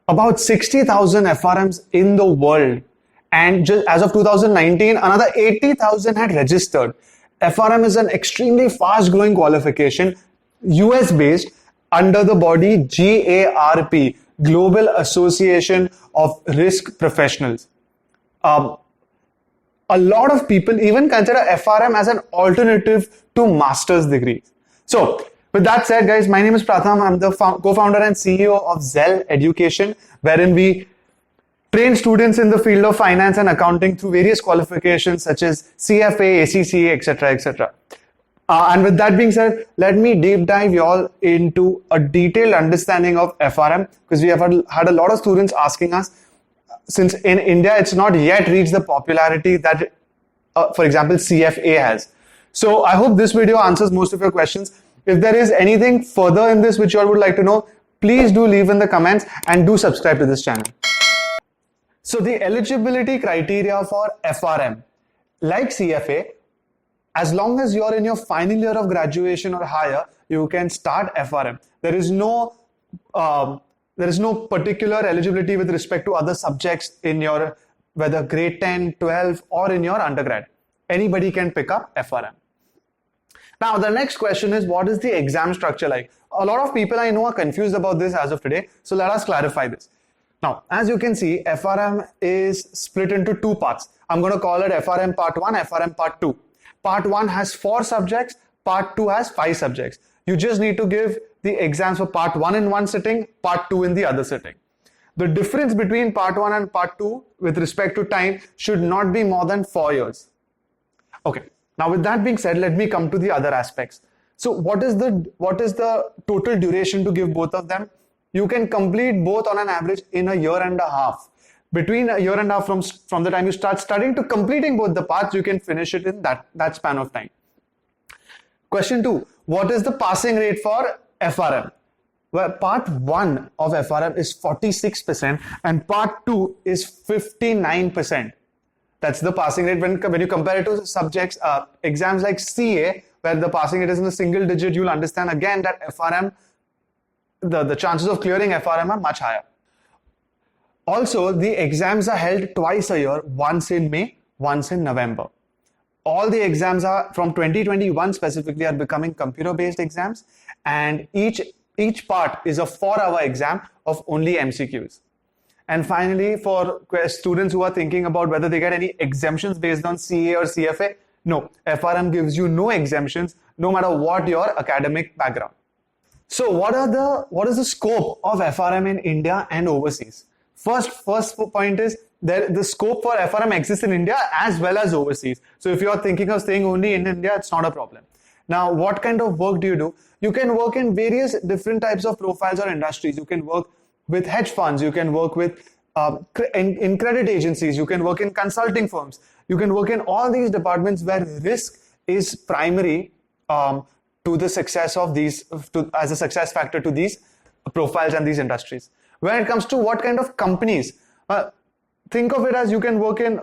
about 60,000 FRMs in the world, and just as of 2019, another 80,000 had registered. FRM is an extremely fast-growing qualification, US-based, under the body GARP, Global Association of Risk Professionals. A lot of people even consider FRM as an alternative to master's degrees. So, with that said, guys, my name is Pratham. I'm the co-founder and CEO of Zell Education, wherein we train students in the field of finance and accounting through various qualifications such as CFA, ACCA, etc., etc. And with that being said, let me deep dive you all into a detailed understanding of FRM, because we have had a lot of students asking us, since in India it's not yet reached the popularity that, for example, CFA has. So I hope this video answers most of your questions. If there is anything further in this which you all would like to know, please do leave in the comments and do subscribe to this channel. So the eligibility criteria for FRM, like CFA, as long as you're in your final year of graduation or higher, you can start FRM. There is no particular eligibility with respect to other subjects in your, whether grade 10, 12, or in your undergrad. Anybody can pick up FRM. Now, the next question is, what is the exam structure like? A lot of people I know are confused about this as of today, so let us clarify this. Now, as you can see, FRM is split into two parts. I'm going to call it FRM Part 1, FRM Part 2. Part 1 has 4 subjects, Part 2 has 5 subjects. You just need to give the exams for Part 1 in one sitting, Part 2 in the other sitting. The difference between Part 1 and Part 2 with respect to time should not be more than 4 years. Okay. Now, with that being said, let me come to the other aspects. So what is the total duration to give both of them? You can complete both on an average in a year and a half. Between a year and a half from the time you start studying to completing both the parts, you can finish it in that span of time. Question 2. What is the passing rate for FRM? Well, Part 1 of FRM is 46% and Part 2 is 59%. That's the passing rate when you compare it to subjects, exams like CA, where the passing rate is in a single digit. You'll understand again that FRM, the chances of clearing FRM are much higher. Also, the exams are held twice a year, once in May, once in November. All the exams are from 2021 specifically are becoming computer-based exams, and each part is a 4-hour exam of only MCQs. And finally, for students who are thinking about whether they get any exemptions based on CA or CFA, no, FRM gives you no exemptions, no matter what your academic background. So what is the scope of FRM in India and overseas? First point is the scope for FRM exists in India as well as overseas. So if you are thinking of staying only in India, it's not a problem. Now, what kind of work do you do? You can work in various different types of profiles or industries. You can work with hedge funds, you can work with in credit agencies, you can work in consulting firms, you can work in all these departments where risk is primary to the success of these, as a success factor to these profiles and these industries. When it comes to what kind of companies, think of it as you can work in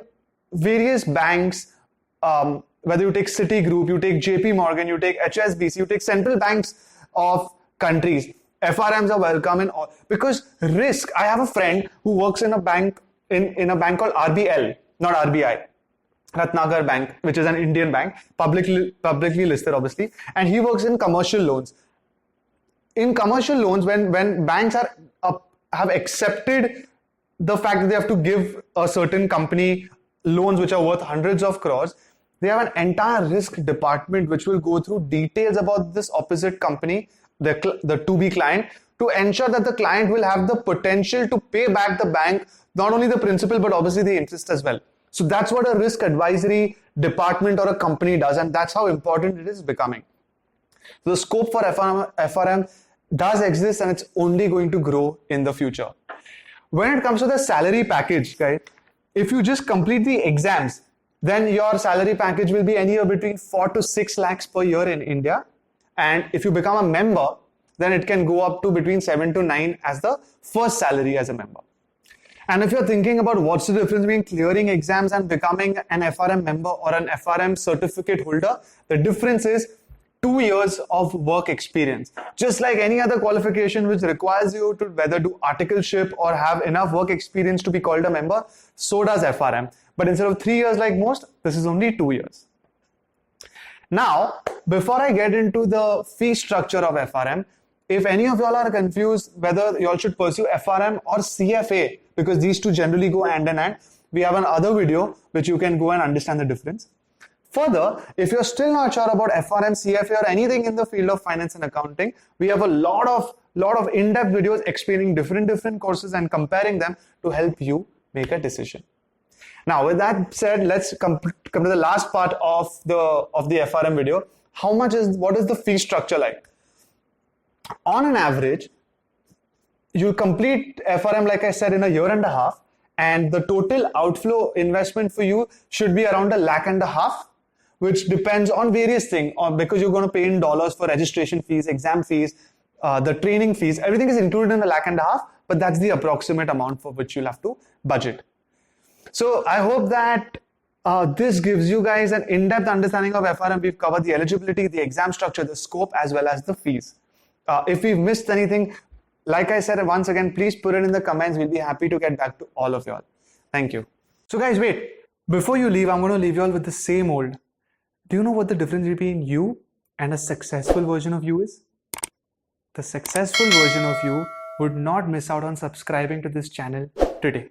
various banks, whether you take Citigroup, you take JP Morgan, you take HSBC, you take central banks of countries. FRMs are welcome in all, because risk. I have a friend who works in a bank in a bank called RBL, not RBI, Ratnagar Bank, which is an Indian bank, publicly listed obviously, and he works in commercial loans. In commercial loans, when banks have accepted the fact that they have to give a certain company loans which are worth hundreds of crores, they have an entire risk department which will go through details about this opposite company, the to-be client, to ensure that the client will have the potential to pay back the bank, not only the principal but obviously the interest as well. So that's what a risk advisory department or a company does, and that's how important it is becoming. So the scope for FRM does exist, and it's only going to grow in the future. When it comes to the salary package, guys, if you just complete the exams, then your salary package will be anywhere between 4 to 6 lakhs per year in India. And if you become a member, then it can go up to between 7 to 9 as the first salary as a member. And if you're thinking about what's the difference between clearing exams and becoming an FRM member or an FRM certificate holder, the difference is 2 years of work experience. Just like any other qualification which requires you to whether do articleship or have enough work experience to be called a member, so does FRM. But instead of 3 years like most, this is only 2 years. Now, before I get into the fee structure of FRM, if any of y'all are confused whether y'all should pursue FRM or CFA, because these two generally go hand in hand, we have another video which you can go and understand the difference. Further, if you're still not sure about FRM, CFA or anything in the field of finance and accounting, we have a lot of in-depth videos explaining different courses and comparing them to help you make a decision. Now, with that said, let's come to the last part of the FRM video. What is the fee structure like? On an average, you complete FRM, like I said, in a year and a half, and the total outflow investment for you should be around $1.5 lakh, which depends on various things, because you're going to pay in dollars for registration fees, exam fees, the training fees. Everything is included in the $1.5 lakh, but that's the approximate amount for which you'll have to budget. So I hope that this gives you guys an in-depth understanding of FRM. We've covered the eligibility, the exam structure, the scope, as well as the fees. If we've missed anything, like I said, once again, please put it in the comments. We'll be happy to get back to all of y'all. Thank you. So guys, wait. Before you leave, I'm going to leave y'all with the same old. Do you know what the difference between you and a successful version of you is? The successful version of you would not miss out on subscribing to this channel today.